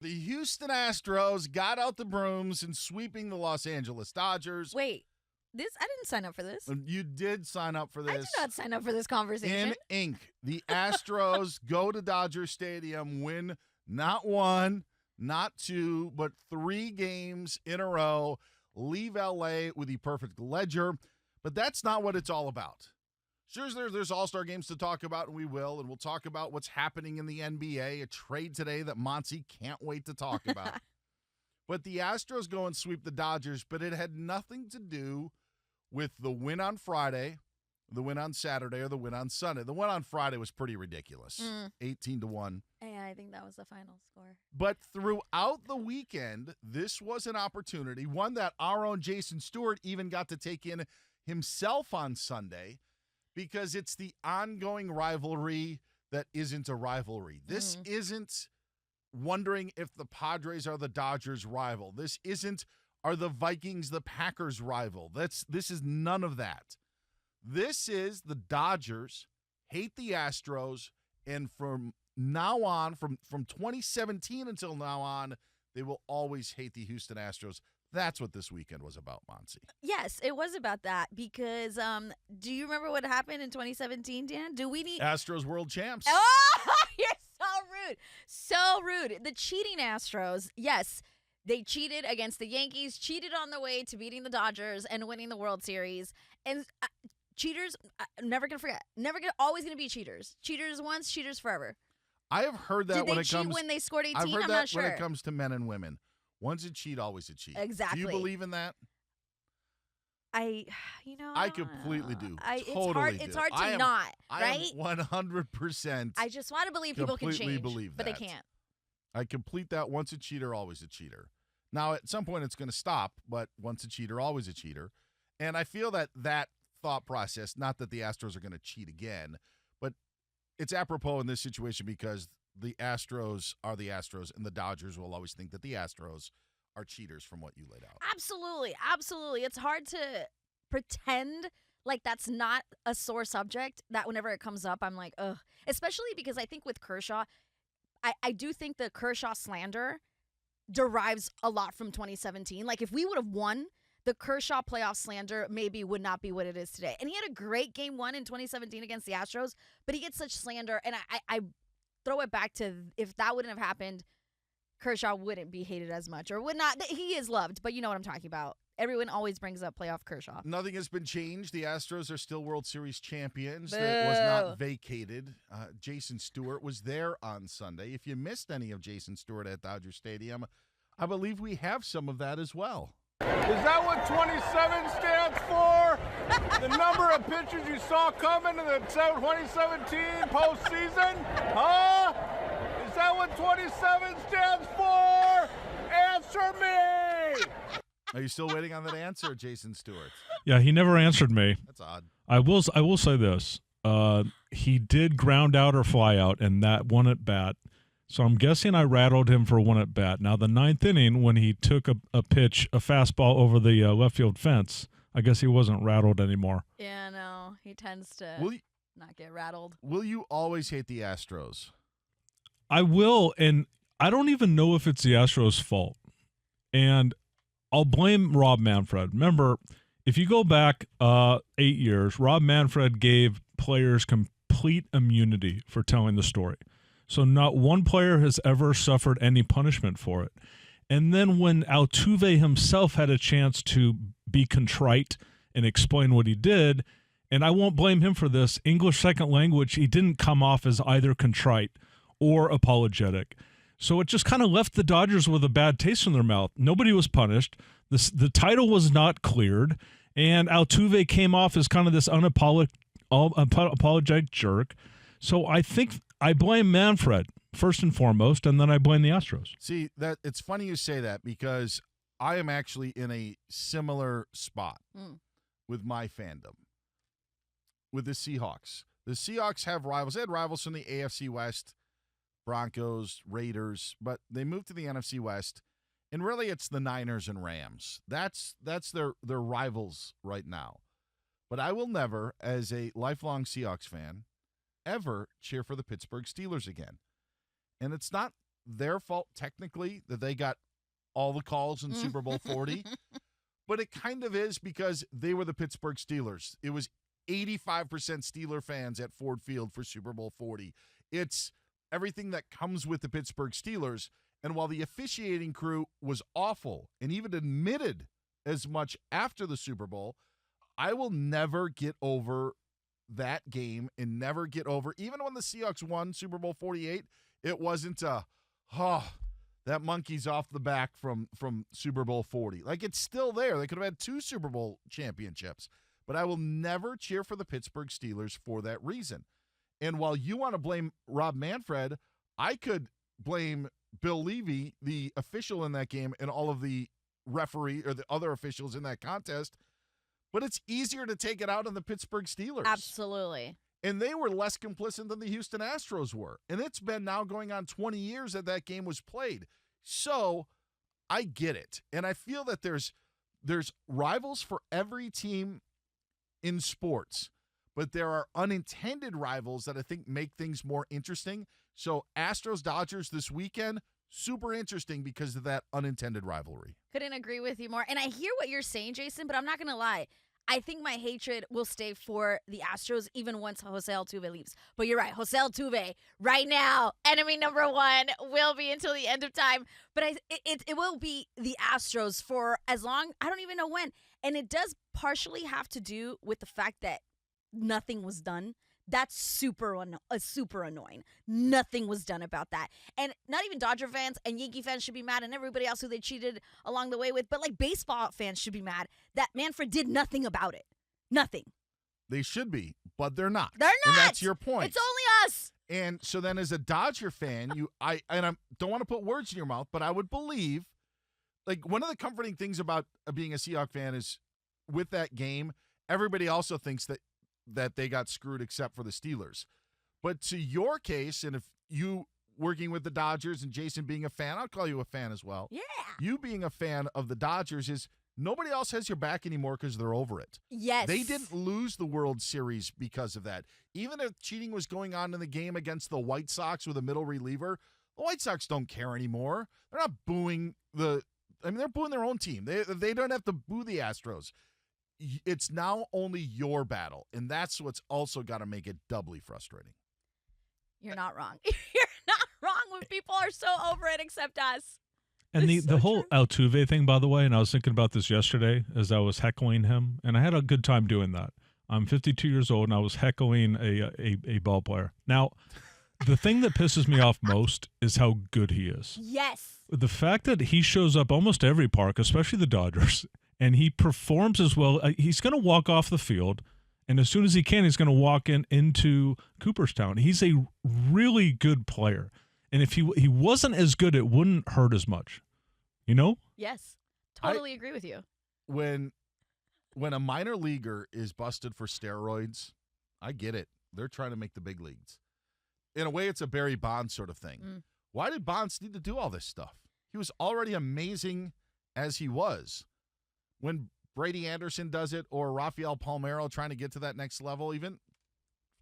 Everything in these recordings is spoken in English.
The Houston Astros got out the brooms and sweeping the Los Angeles Dodgers. Wait, I didn't sign up for this. You did sign up for this. I did not sign up for this conversation. In ink, the Astros go to Dodger Stadium, win not one, not two, but 3 games in a row, leave L.A. with the perfect ledger. But that's not what it's all about. Sure, there's all-star games to talk about, and we will. And we'll talk about what's happening in the NBA, a trade today that Monse can't wait to talk about. But the Astros go and sweep the Dodgers, but it had nothing to do with the win on Friday, the win on Saturday, or the win on Sunday. The win on Friday was pretty ridiculous, 18-1. Yeah, I think that was the final score. But throughout the weekend, this was an opportunity, one that our own Jason Stewart even got to take in himself on Sunday, because it's the ongoing rivalry that isn't a rivalry. This isn't wondering if the Padres are the Dodgers' rival. This isn't, are the Vikings the Packers' rival. This is none of that. This is the Dodgers hate the Astros, and from now on, from 2017 until now on, they will always hate the Houston Astros. That's what this weekend was about, Monse. Yes, it was about that because do you remember what happened in 2017, Dan? Do we need Astros world champs? Oh, you're so rude. So rude. The cheating Astros, yes, they cheated against the Yankees, cheated on the way to beating the Dodgers and winning the World Series. And cheaters, never going to forget. Always going to be cheaters. Cheaters once, cheaters forever. I have heard that when it comes. Did they cheat when they scored 18? I've heard I'm that not sure. when it comes to men and women. One's a cheat, always a cheat. Exactly. Do you believe in that? I completely do. It's hard to not, right? I am 100%. I just want to believe people can change, believe but that. they can't. I complete that. Once a cheater, always a cheater. Now, at some point, it's going to stop, but once a cheater, always a cheater. And I feel that thought process, not that the Astros are going to cheat again, but it's apropos in this situation because the Astros are the Astros, and the Dodgers will always think that the Astros are cheaters from what you laid out. Absolutely. Absolutely. It's hard to pretend like that's not a sore subject, that whenever it comes up, I'm like, ugh. Especially because I think with Kershaw, I do think the Kershaw slander derives a lot from 2017. Like, if we would have won, the Kershaw playoff slander maybe would not be what it is today. And he had a great game 1 in 2017 against the Astros, but he gets such slander, and I throw it back to if that wouldn't have happened, Kershaw wouldn't be hated as much, or would not. He is loved, but you know what I'm talking about. Everyone always brings up playoff Kershaw. Nothing has been changed. The Astros are still World Series champions. Boo. That was not vacated. Jason Stewart was there on Sunday. If you missed any of Jason Stewart at Dodger Stadium, I believe we have some of that as well. Is that what 27 stands for? The number of pitchers you saw coming in the 2017 postseason? Huh? Is that what 27 stands for? Answer me! Are you still waiting on that answer, Jason Stewart? Yeah, he never answered me. That's odd. I will say this. He did ground out or fly out, and that one at bat. So I'm guessing I rattled him for one at bat. Now, the 9th inning, when he took a pitch, a fastball over the left field fence, I guess he wasn't rattled anymore. Yeah, no, he tends to not get rattled. Will you always hate the Astros? I will, and I don't even know if it's the Astros' fault. And I'll blame Rob Manfred. Remember, if you go back 8 years, Rob Manfred gave players complete immunity for telling the story. So not one player has ever suffered any punishment for it. And then when Altuve himself had a chance to be contrite and explain what he did, and I won't blame him for this, English second language, he didn't come off as either contrite or apologetic. So it just kind of left the Dodgers with a bad taste in their mouth. Nobody was punished. The title was not cleared, and Altuve came off as kind of this unapologetic jerk. So I think I blame Manfred first and foremost, and then I blame the Astros. See, that it's funny you say that because I am actually in a similar spot with my fandom with the Seahawks. The Seahawks have rivals. They had rivals from the AFC West, Broncos, Raiders, but they moved to the NFC West, and really it's the Niners and Rams. That's their rivals right now. But I will never, as a lifelong Seahawks fan, ever cheer for the Pittsburgh Steelers again. And it's not their fault technically that they got all the calls in Super Bowl 40, but it kind of is because they were the Pittsburgh Steelers. It was 85% Steeler fans at Ford Field for Super Bowl 40. It's everything that comes with the Pittsburgh Steelers. And while the officiating crew was awful and even admitted as much after the Super Bowl, I will never get over that game and never get over, even when the Seahawks won Super Bowl 48, it wasn't that monkey's off the back from Super Bowl 40. Like, it's still there. They could have had 2 Super Bowl championships. But I will never cheer for the Pittsburgh Steelers for that reason. And while you want to blame Rob Manfred, I could blame Bill Levy, the official in that game, and all of the referee or the other officials in that contest. But it's easier to take it out on the Pittsburgh Steelers. Absolutely. And they were less complicit than the Houston Astros were. And it's been now going on 20 years that game was played. So I get it. And I feel that there's rivals for every team in sports. But there are unintended rivals that I think make things more interesting. So Astros-Dodgers this weekend, super interesting because of that unintended rivalry. Couldn't agree with you more. And I hear what you're saying, Jason, but I'm not going to lie. I think my hatred will stay for the Astros even once Jose Altuve leaves. But you're right. Jose Altuve, right now, enemy number 1, will be until the end of time. But it will be the Astros for as long, I don't even know when. And it does partially have to do with the fact that nothing was done. That's super annoying. Nothing was done about that. And not even Dodger fans and Yankee fans should be mad, and everybody else who they cheated along the way with, but like baseball fans should be mad that Manfred did nothing about it. Nothing. They should be, but they're not. They're not. And that's your point. It's only us. And so then as a Dodger fan, I don't want to put words in your mouth, but I would believe, like, one of the comforting things about being a Seahawks fan is with that game, everybody also thinks that they got screwed except for the Steelers. But to your case, and if you working with the Dodgers and Jason being a fan, I'll call you a fan as well. Yeah. You being a fan of the Dodgers is nobody else has your back anymore because they're over it. Yes. They didn't lose the World Series because of that. Even if cheating was going on in the game against the White Sox with a middle reliever, the White Sox don't care anymore. They're not booing they're booing their own team. They don't have to boo the Astros. It's now only your battle, and that's what's also got to make it doubly frustrating. You're not wrong. You're not wrong when people are so over it except us. And It's the so whole true. Altuve thing, by the way, and I was thinking about this yesterday as I was heckling him, and I had a good time doing that. I'm 52 years old, and I was heckling a ball player. Now, the thing that pisses me off most is how good he is. Yes. The fact that he shows up almost every park, especially the Dodgers, and he performs as well. He's going to walk off the field, and as soon as he can, he's going to walk into Cooperstown. He's a really good player. And if he wasn't as good, it wouldn't hurt as much. You know? Yes. Totally agree with you. When a minor leaguer is busted for steroids, I get it. They're trying to make the big leagues. In a way, it's a Barry Bonds sort of thing. Why did Bonds need to do all this stuff? He was already amazing as he was. When Brady Anderson does it, or Rafael Palmeiro trying to get to that next level, even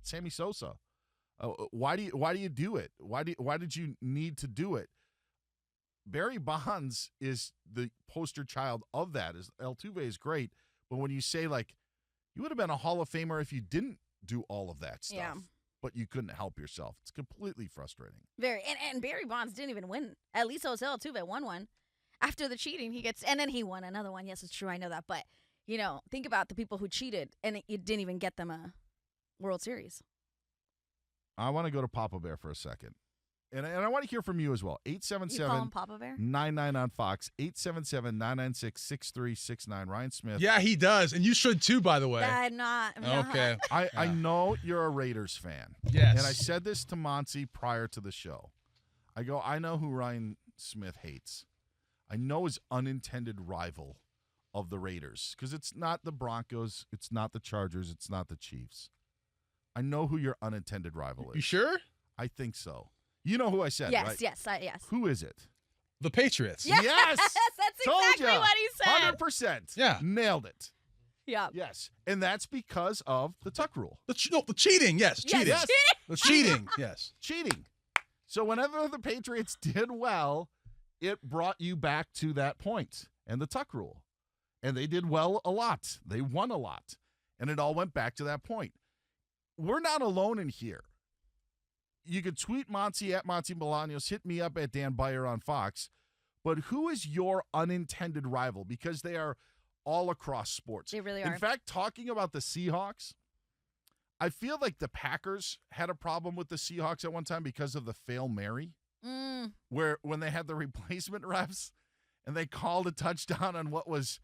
Sammy Sosa, why do you do it? Why did you need to do it? Barry Bonds is the poster child of that. Altuve is great, but when you say, like, you would have been a Hall of Famer if you didn't do all of that stuff, but you couldn't help yourself. It's completely frustrating. Very. And Barry Bonds didn't even win. At least Jose Altuve won one. After the cheating, and then he won another one. Yes, it's true. I know that. But, think about the people who cheated, and it didn't even get them a World Series. I want to go to Papa Bear for a second. And I want to hear from you as well. You call him Papa Bear? 877-99 on Fox, 877-996-6369. Ryan Smith. Yeah, he does. And you should too, by the way. I'm not. Okay. I know you're a Raiders fan. Yes. And I said this to Monse prior to the show. I know who Ryan Smith hates. I know his unintended rival of the Raiders, because it's not the Broncos, it's not the Chargers, it's not the Chiefs. I know who your unintended rival is. You sure? I think so. You know who I said, Yes, right? yes. Who is it? The Patriots. Yes, Yes! that's Told exactly ya. what he said. 100%. Yeah. Nailed it. Yeah. Yes. And that's because of the Tuck rule. The cheating. Yes, cheating. Yes. The cheating. Yes. Cheating. So whenever the Patriots did well, it brought you back to that point and the tuck rule. And they did well a lot. They won a lot. And it all went back to that point. We're not alone in here. You could tweet Monse at Monse Bolanos, hit me up at Dan Beyer on Fox. But who is your unintended rival? Because they are all across sports. They really are. In fact, talking about the Seahawks, I feel like the Packers had a problem with the Seahawks at one time because of the Fail Mary, where when they had the replacement refs and they called a touchdown on what was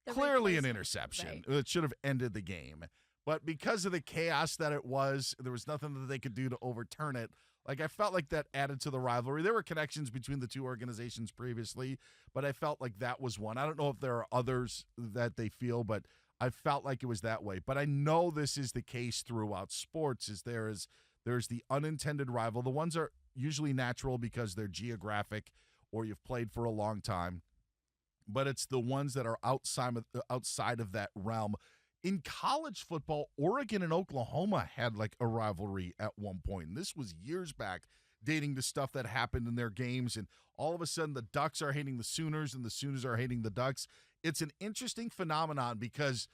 clearly an interception. Right. It should have ended the game. But because of the chaos that it was, there was nothing that they could do to overturn it. Like, I felt like that added to the rivalry. There were connections between the two organizations previously, but I felt like that was one. I don't know if there are others that they feel, but I felt like it was that way. But I know this is the case throughout sports, there's the unintended rival. The ones are usually natural because they're geographic or you've played for a long time. But it's the ones that are outside of that realm. In college football, Oregon and Oklahoma had like a rivalry at one point. And this was years back, dating to stuff that happened in their games. And all of a sudden, the Ducks are hating the Sooners and the Sooners are hating the Ducks. It's an interesting phenomenon because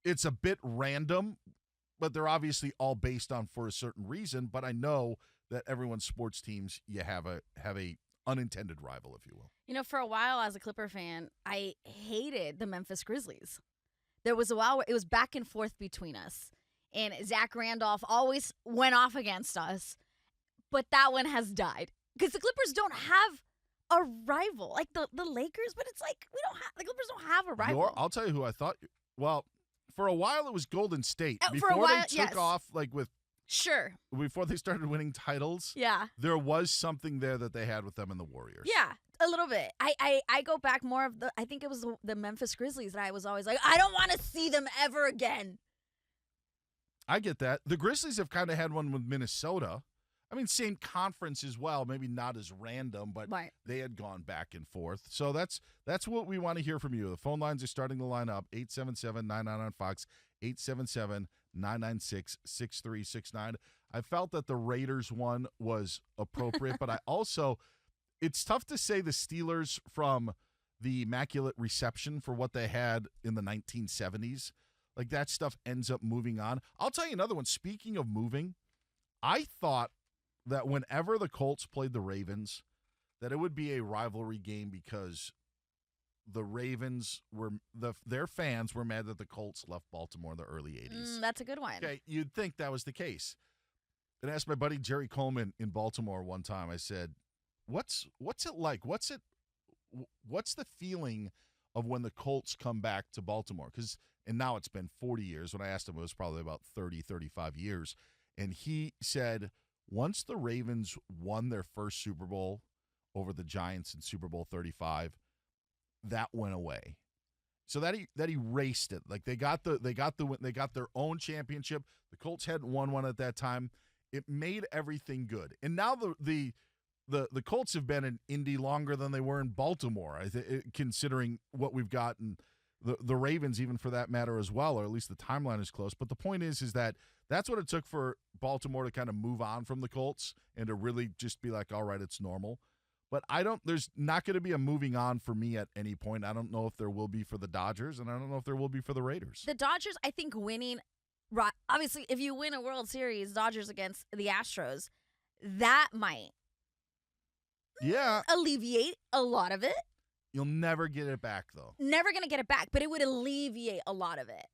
it's a bit random, but they're obviously all based on for a certain reason. But I know that everyone's sports teams, you have a unintended rival, if you will. You know, for a while as a Clipper fan, I hated the Memphis Grizzlies. There was a while where it was back and forth between us. And Zach Randolph always went off against us. But that one has died. Because the Clippers don't have a rival. Like the Lakers, but it's like the Clippers don't have a rival. I'll tell you who I thought. Well, for a while it was Golden State. For a while, they took off, like with Sure. before they started winning titles, Yeah. there was something there that they had with them and the Warriors. Yeah, a little bit. I go back more of I think it was the Memphis Grizzlies that I was always like, I don't want to see them ever again. I get that. The Grizzlies have kind of had one with Minnesota. I mean, same conference as well, maybe not as random, but Right. they had gone back and forth. So that's what we want to hear from you. The phone lines are starting to line up, 877-99 on Fox, 877-996-6369. I felt that the Raiders one was appropriate, but I also, it's tough to say the Steelers from the Immaculate Reception for what they had in the 1970s. Like, that stuff ends up moving on. I'll tell you another one. Speaking of moving, I thought that whenever the Colts played the Ravens, that it would be a rivalry game because the Ravens their fans were mad that the Colts left Baltimore in the early 80s. That's a good one. Okay, you'd think that was the case. And I asked my buddy Jerry Coleman in Baltimore one time, I said, what's it like? What's the feeling of when the Colts come back to Baltimore? And now it's been 40 years. When I asked him, it was probably about 30, 35 years. And he said, once the Ravens won their first Super Bowl over the Giants in Super Bowl 35, that went away. So that erased it. Like, they got their own championship. The Colts hadn't won one at that time. It made everything good. And now the Colts have been in Indy longer than they were in Baltimore, considering what we've got, and the Ravens, even for that matter, as well, or at least the timeline is close. But the point is that that's what it took for Baltimore to kind of move on from the Colts and to really just be like, all right, it's normal. But there's not going to be a moving on for me at any point. I don't know if there will be for the Dodgers, and I don't know if there will be for the Raiders. The Dodgers, I think, winning, obviously, if you win a World Series, Dodgers against the Astros, that might alleviate a lot of it. You'll never get it back, though. Never going to get it back, but it would alleviate a lot of it.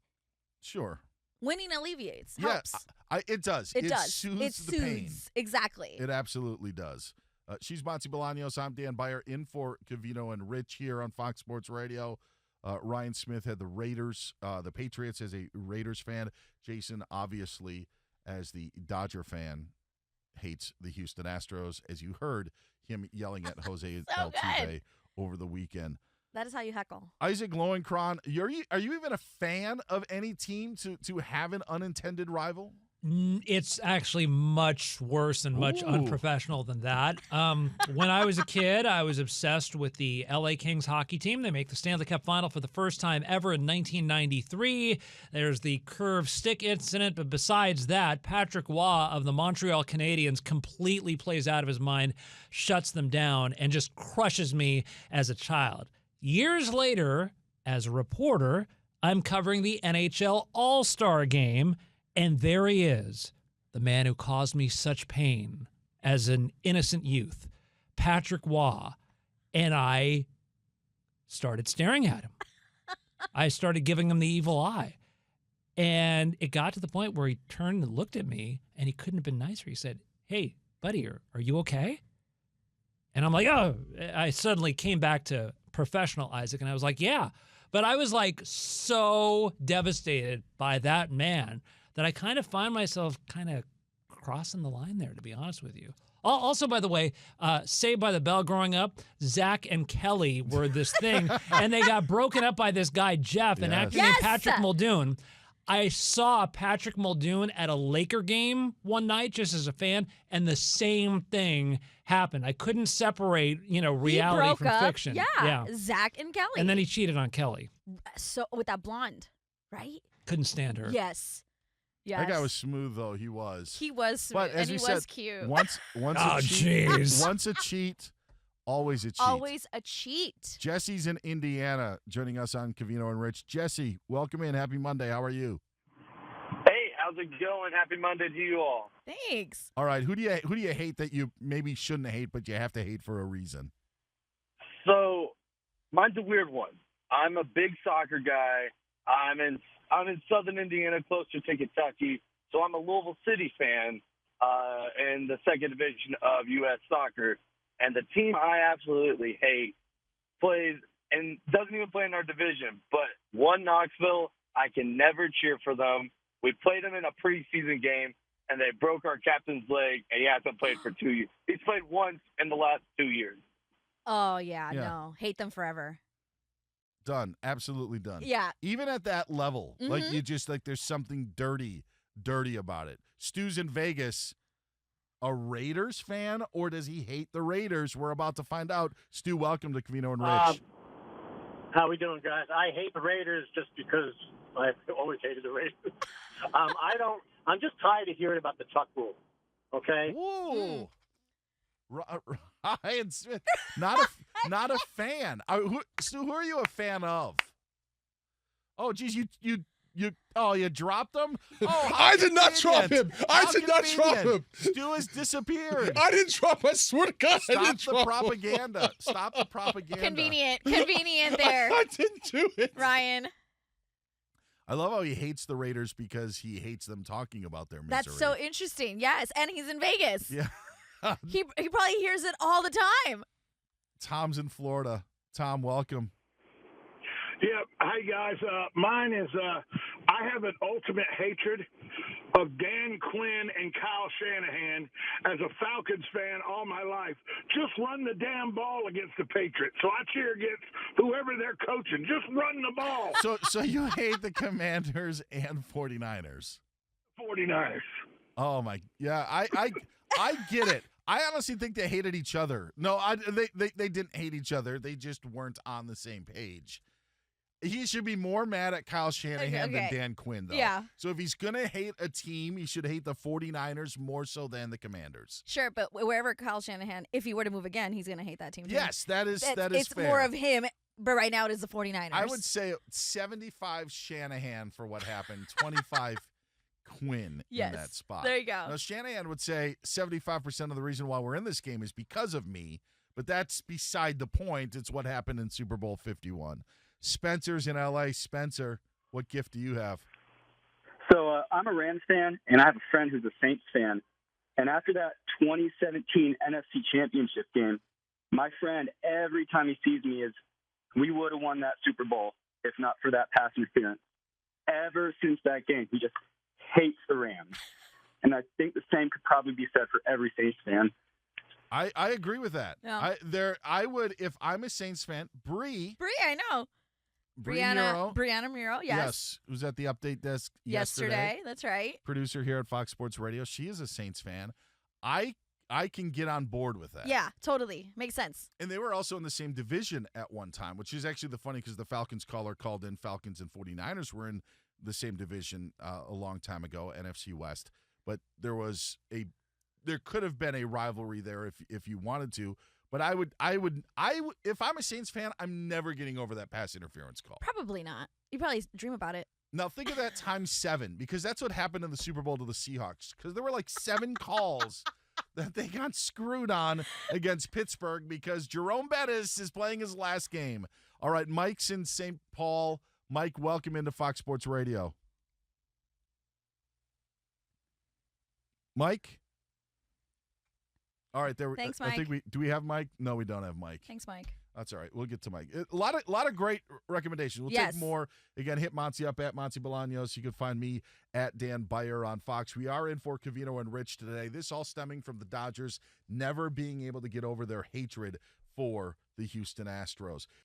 Sure. Winning alleviates, helps. Yeah, it does. It does. Soothes the pain. Exactly. It absolutely does. She's Monse Bolanos. I'm Dan Beyer, in for COVINO and Rich here on Fox Sports Radio. Ryan Smith had the Raiders, the Patriots, as a Raiders fan. Jason, obviously, as the Dodger fan, hates the Houston Astros, as you heard him yelling at Jose Altuve over the weekend. That is how you heckle. Isaac Lowenkron, are you even a fan of any team to have an unintended rival? It's actually much worse and much unprofessional than that. When I was a kid, I was obsessed with the LA Kings hockey team. They make the Stanley Cup final for the first time ever in 1993. There's the curved stick incident, but besides that, Patrick Waugh of the Montreal Canadiens completely plays out of his mind, shuts them down, and just crushes me as a child. Years later, as a reporter, I'm covering the NHL All-Star Game, and there he is, the man who caused me such pain as an innocent youth, Patrick Waugh. And I started staring at him. I started giving him the evil eye. And it got to the point where he turned and looked at me, and he couldn't have been nicer. He said, "Hey, buddy, are you okay?" And I'm like, oh, I suddenly came back to professional Isaac, and I was like, yeah. But I was like so devastated by that man that I kind of find myself kind of crossing the line there, to be honest with you. Also, by the way, Saved by the Bell growing up, Zach and Kelly were this thing, and they got broken up by this guy, Jeff, an actor named Patrick Muldoon. I saw Patrick Muldoon at a Laker game one night just as a fan, and the same thing happened. I couldn't separate, reality from fiction. Yeah, Zach and Kelly. And then he cheated on Kelly. So with that blonde, right? Couldn't stand her. Yes. That guy was smooth, though. He was. He was smooth, but as and he said, was cute. Once Oh, a cheat, jeez. once a cheat, always a cheat. Always a cheat. Jesse's in Indiana, joining us on Covino and Rich. Jesse, welcome in. Happy Monday. How are you? Hey, how's it going? Happy Monday to you all. Thanks. All right. Who do you hate that you maybe shouldn't hate, but you have to hate for a reason? So, mine's a weird one. I'm a big soccer guy. I'm in southern Indiana, closer to Kentucky, so I'm a Louisville City fan in the second division of U.S. soccer. And the team I absolutely hate plays and doesn't even play in our division, but one Knoxville, I can never cheer for them. We played them in a preseason game, and they broke our captain's leg, and he hasn't played for 2 years. He's played once in the last 2 years. Oh, yeah, no. Hate them forever. Done. Absolutely done. Yeah. Even at that level, there's something dirty about it. Stu's in Vegas, a Raiders fan, or does he hate the Raiders? We're about to find out. Stu, welcome to Covino and Rich. How we doing, guys? I hate the Raiders just because I've always hated the Raiders. I'm just tired of hearing about the Chuck rule. Okay. Whoa. Ryan Smith, not a fan. Stu, who are you a fan of? Oh, geez, you dropped him? Oh, I did not drop him. I did not drop him. Stu has disappeared. I didn't drop him. I swear to God, I didn't Stop the propaganda. Stop the propaganda. Convenient there. I didn't do it. Ryan. I love how he hates the Raiders because he hates them talking about their misery. That's so interesting. Yes, and he's in Vegas. Yeah. He probably hears it all the time. Tom's in Florida. Tom, welcome. Yeah. Hi, guys. Mine is I have an ultimate hatred of Dan Quinn and Kyle Shanahan as a Falcons fan all my life. Just run the damn ball against the Patriots. So I cheer against whoever they're coaching. Just run the ball. So you hate the Commanders and 49ers. 49ers. Oh, my. Yeah, I get it. I honestly think they hated each other. No, they didn't hate each other. They just weren't on the same page. He should be more mad at Kyle Shanahan than Dan Quinn, though. Yeah. So if he's going to hate a team, he should hate the 49ers more so than the Commanders. Sure, but wherever Kyle Shanahan, if he were to move again, he's going to hate that team too. Yes, that is it's fair. more of him, but right now it is the 49ers. I would say 75 Shanahan for what happened, 25 Quinn in that spot. There you go. Now, Shanahan would say 75% of the reason why we're in this game is because of me, but that's beside the point. It's what happened in Super Bowl 51. Spencer's in L.A. Spencer, what gift do you have? So I'm a Rams fan, and I have a friend who's a Saints fan. And after that 2017 NFC Championship game, my friend, every time he sees me, is we would have won that Super Bowl if not for that pass interference. Ever since that game, he just hates the Rams. And I think the same could probably be said for every Saints fan. I agree with that. Yeah. I would, if I'm a Saints fan, Bree, I know. Brianna Muro, yes. Who's at the update desk Yesterday, that's right. Producer here at Fox Sports Radio. She is a Saints fan. I can get on board with that. Yeah, totally. Makes sense. And they were also in the same division at one time, which is actually the funny because the Falcons caller called in. Falcons and 49ers were in the same division a long time ago, NFC West. But there could have been a rivalry there if you wanted to. But I would if I'm a Saints fan, I'm never getting over that pass interference call. Probably not. You probably dream about it. Now think of that times 7, because that's what happened in the Super Bowl to the Seahawks. Because there were like 7 calls that they got screwed on against Pittsburgh because Jerome Bettis is playing his last game. All right, Mike's in St. Paul. Mike, welcome into Fox Sports Radio. Mike? All right, Thanks, I Mike. think do we have Mike? No, we don't have Mike. Thanks, Mike. That's all right. We'll get to Mike. A lot of great recommendations. We'll take more. Again, hit Monse up at Monse Bolanos. You can find me at Dan Beyer on Fox. We are in for Covino and Rich today. This all stemming from the Dodgers never being able to get over their hatred for the Houston Astros.